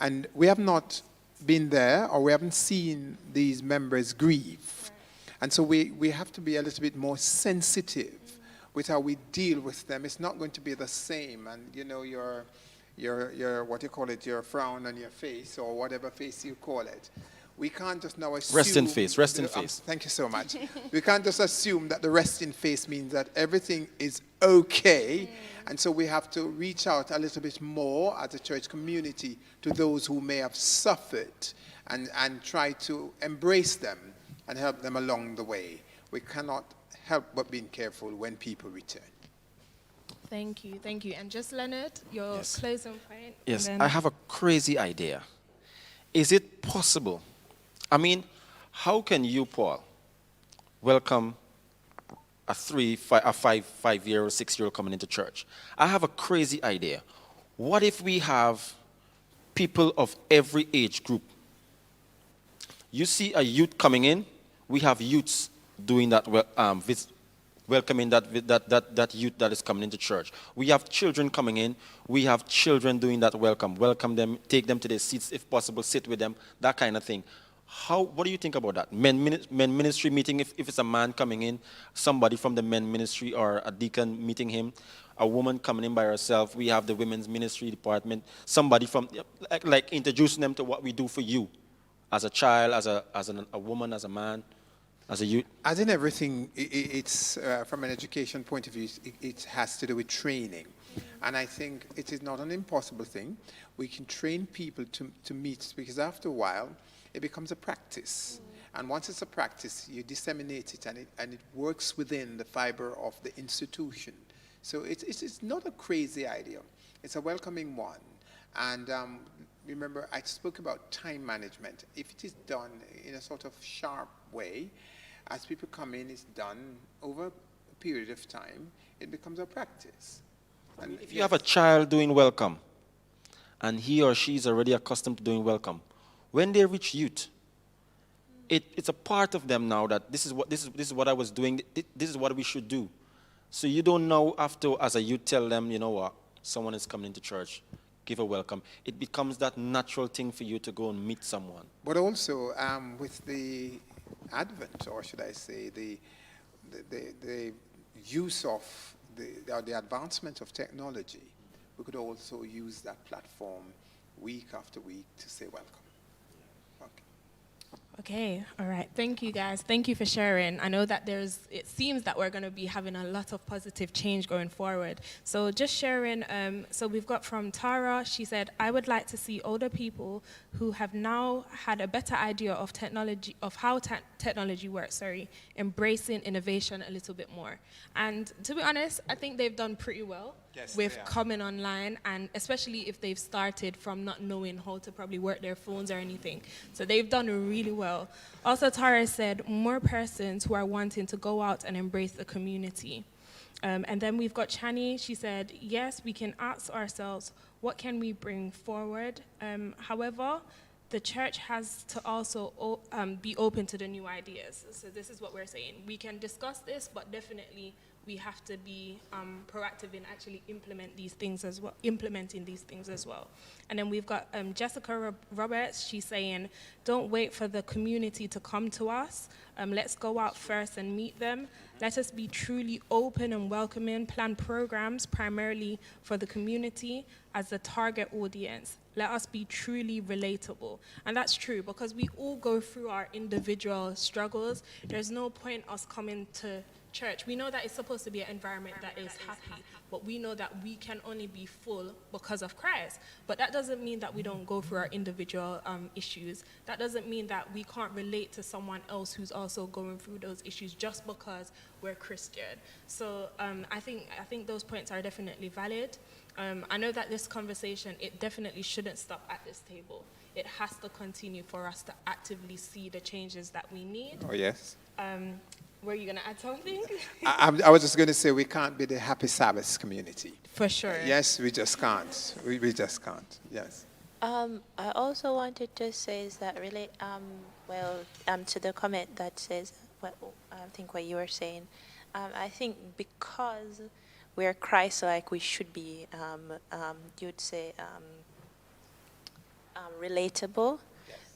And we have not been there, or we haven't seen these members grieve. And so we have to be a little bit more sensitive with how we deal with them. It's not going to be the same. And, your what you call it, your frown on your face, or whatever face you call it. We can't just now assume... Rest in face. Thank you so much. We can't just assume that the rest in face means that everything is okay. And so we have to reach out a little bit more as a church community to those who may have suffered, and try to embrace them and help them along the way. We cannot help but being careful when people return. Thank you. And just Leonard, your closing point. Yes, I have a crazy idea. Is it possible? I mean, how can you, Paul, welcome a 5-year or 6-year-old coming into church? I have a crazy idea. What if we have people of every age group? You see a youth coming in, we have youths doing that, welcoming that youth that is coming into church. We have children coming in. We have children doing that welcome them, take them to their seats if possible, sit with them, that kind of thing. What do you think about that? Men ministry meeting, if it's a man coming in, somebody from the men ministry or a deacon meeting him, a woman coming in by herself, we have the women's ministry department, somebody from, like introducing them to what we do for you as a child, as a woman, as a man. As a youth? As in everything, it's from an education point of view, it has to do with training. And I think it is not an impossible thing. We can train people to meet, because after a while, it becomes a practice. And once it's a practice, you disseminate it, and it works within the fiber of the institution. So it's not a crazy idea. It's a welcoming one. And remember, I spoke about time management. If it is done in a sort of sharp way, as people come in, it's done over a period of time, it becomes a practice. And if you have a child doing welcome, and he or she is already accustomed to doing welcome, when they reach youth, it's a part of them now that this is what I was doing, this is what we should do. So you don't know after, as a youth, tell them, you know what, someone is coming into church, give a welcome. It becomes that natural thing for you to go and meet someone. But also, with the advent, or should I say, the use of the advancement of technology, we could also use that platform week after week to say welcome. Okay, all right. Thank you, guys. Thank you for sharing. I know that it seems that we're going to be having a lot of positive change going forward. So just sharing, so we've got from Tara, she said, I would like to see older people who have now had a better idea of technology, of how technology works, embracing innovation a little bit more. And to be honest, I think they've done pretty well. Yes, with coming online, and especially if they've started from not knowing how to probably work their phones or anything. So they've done really well. Also, Tara said more persons who are wanting to go out and embrace the community. And then we've got Chani. She said, yes, we can ask ourselves, what can we bring forward? However, the church has to also be open to the new ideas. So this is what we're saying. We can discuss this, but definitely we have to be proactive in actually implementing these things as well. And then we've got Jessica Roberts. She's saying, don't wait for the community to come to us. Let's go out first and meet them. Let us be truly open and welcoming, plan programs primarily for the community as the target audience. Let us be truly relatable. And that's true, because we all go through our individual struggles. There's no point us coming to church. We know that it's supposed to be an environment that is happy, but we know that we can only be full because of Christ. But that doesn't mean that we don't go through our individual issues. That doesn't mean that we can't relate to someone else who's also going through those issues just because we're Christian. So I think those points are definitely valid. I know that this conversation, it definitely shouldn't stop at this table. It has to continue for us to actively see the changes that we need. Oh, yes. Were you going to add something? I was just going to say we can't be the happy Sabbath community. For sure. Yes, we just can't. We just can't. Yes. I also wanted to say is that really, to the comment that says, I think what you were saying, I think because we're Christ-like, we should be, you'd say, relatable.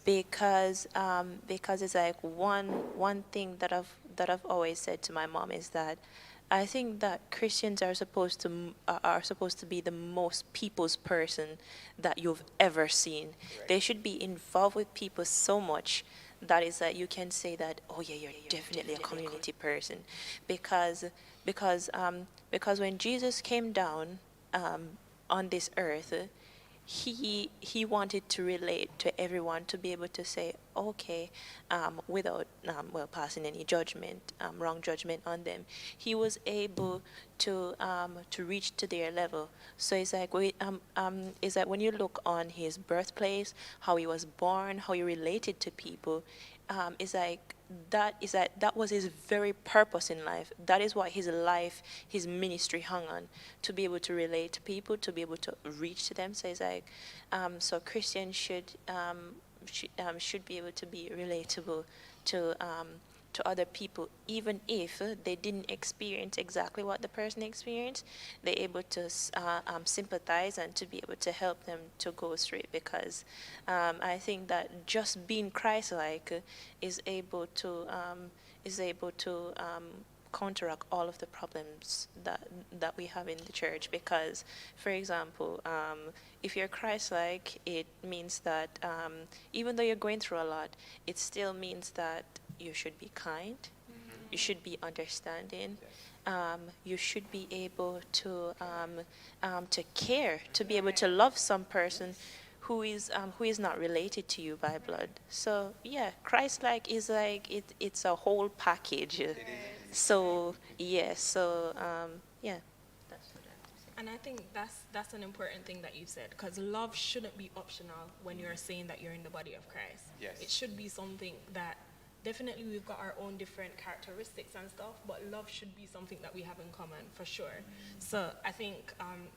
Because it's like one thing that I've always said to my mom is that I think that Christians are supposed to be the most people's person that you've ever seen. Right. They should be involved with people so much that is that you can say that, oh yeah, you're definitely a community person, because when Jesus came down on this earth, he wanted to relate to everyone, to be able to say, okay, without passing any judgment, wrong judgment on them. He was able to reach to their level. So it's like when you look on his birthplace, how he was born, how he related to people, that was his very purpose in life. That is what his ministry hung on, to be able to relate to people, to be able to reach to them. So it's like, so Christians should be able to be relatable to other people, even if they didn't experience exactly what the person experienced. They're able to sympathize and to be able to help them to go through it, because I think that just being Christ-like is able to counteract all of the problems that we have in the church. Because, for example, if you're Christ-like, it means that even though you're going through a lot, it still means that you should be kind, you should be understanding, you should be able to care, to be able to love some person who is not related to you by blood. So yeah, Christ-like is like it's a whole package. So yeah, yeah. That's what I have to say. And I think that's an important thing that you said, because love shouldn't be optional when you're saying that you're in the body of Christ. Yes. It should be something that definitely we've got our own different characteristics and stuff, but love should be something that we have in common for sure. So I think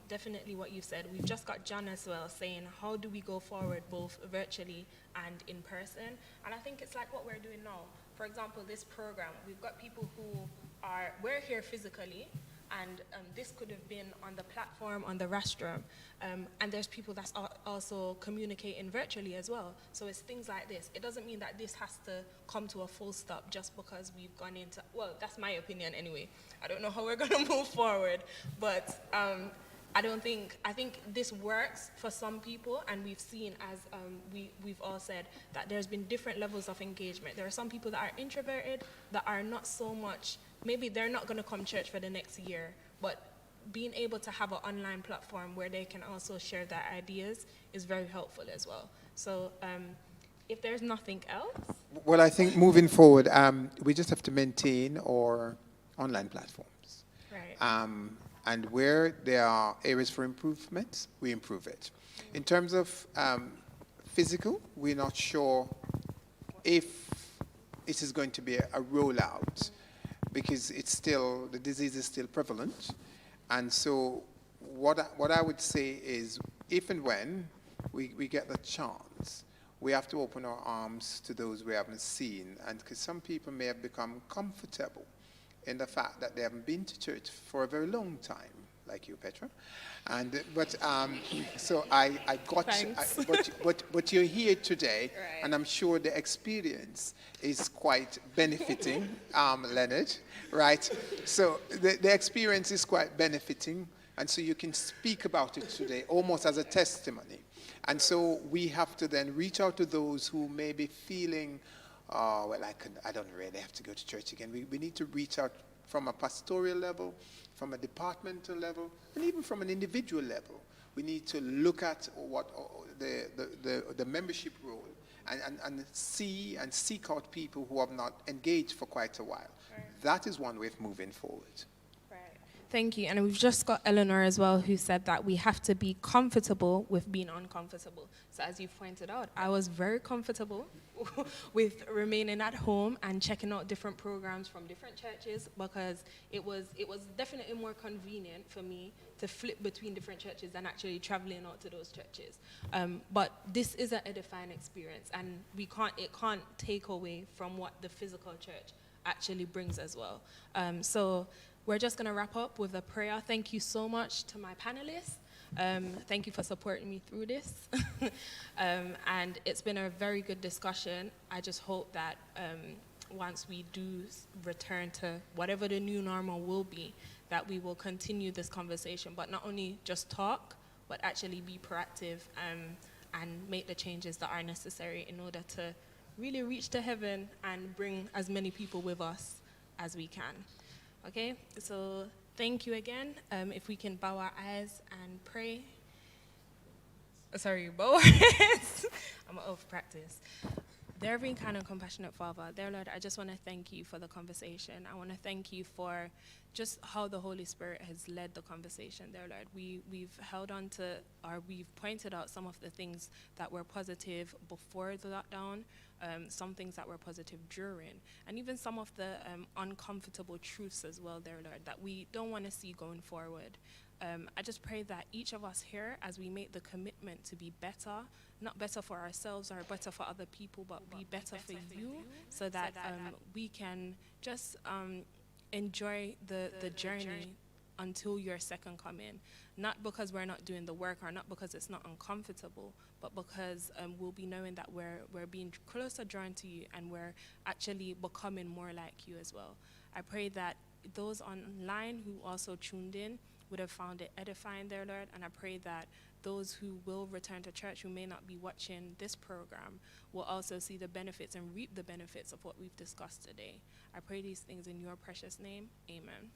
definitely what you said. We've just got John as well saying, how do we go forward both virtually and in person? And I think it's like what we're doing now. For example, this program, we've got people we're here physically, and this could have been on the platform, on the restroom, and there's people that's also communicating virtually as well. So it's things like this. It doesn't mean that this has to come to a full stop just because we've gone into, well, that's my opinion anyway. I don't know how we're going to move forward, but I think this works for some people, and we've seen, as we've all said, that there's been different levels of engagement. There are some people that are introverted, that are not so much, maybe they're not going to come church for the next year, but being able to have an online platform where they can also share their ideas is very helpful as well. So if there's nothing else. Well, I think moving forward, we just have to maintain our online platforms. Right. And where there are areas for improvement, we improve it. In terms of physical, we're not sure if it is going to be a rollout, because the disease is still prevalent. And so what I would say is, if and when we get the chance, we have to open our arms to those we haven't seen. And because some people may have become comfortable in the fact that they haven't been to church for a very long time, like you, Petra. So I got but you're here today, right. And I'm sure the experience is quite benefiting, Leonard, right? So the experience is quite benefiting, and so you can speak about it today almost as a testimony. And so we have to then reach out to those who may be feeling, oh, well, I don't really have to go to church again. We need to reach out from a pastoral level, from a departmental level, and even from an individual level. We need to look at what the membership role and see and seek out people who have not engaged for quite a while. Right. That is one way of moving forward. Thank you. And we've just got Eleanor as well, who said that we have to be comfortable with being uncomfortable. So as you've pointed out, I was very comfortable with remaining at home and checking out different programs from different churches, because it was definitely more convenient for me to flip between different churches than actually traveling out to those churches. But this is an edifying experience, and it can't take away from what the physical church actually brings as well. So we're just going to wrap up with a prayer. Thank you so much to my panelists. Thank you for supporting me through this. And it's been a very good discussion. I just hope that once we do return to whatever the new normal will be, that we will continue this conversation, but not only just talk, but actually be proactive and make the changes that are necessary in order to really reach to heaven and bring as many people with us as we can. Okay, so thank you again. If we can bow our eyes and pray. Bow our heads. I'm out of practice. Dear being kind and compassionate Father, dear Lord, I just want to thank you for the conversation. I want to thank you for just how the Holy Spirit has led the conversation, dear Lord. We've held on to, or we've pointed out some of the things that were positive before the lockdown, some things that were positive during, and even some of the uncomfortable truths as well, dear Lord, that we don't want to see going forward. I just pray that each of us here, as we make the commitment to be better, not better for ourselves or better for other people, but be better for you, so that we can just enjoy the journey until your second coming. Not because we're not doing the work, or not because it's not uncomfortable, but because we'll be knowing that we're being closer drawn to you, and we're actually becoming more like you as well. I pray that those online who also tuned in would have found it edifying, there, Lord, and I pray that those who will return to church, who may not be watching this program, will also see the benefits and reap the benefits of what we've discussed today. I pray these things in your precious name. Amen.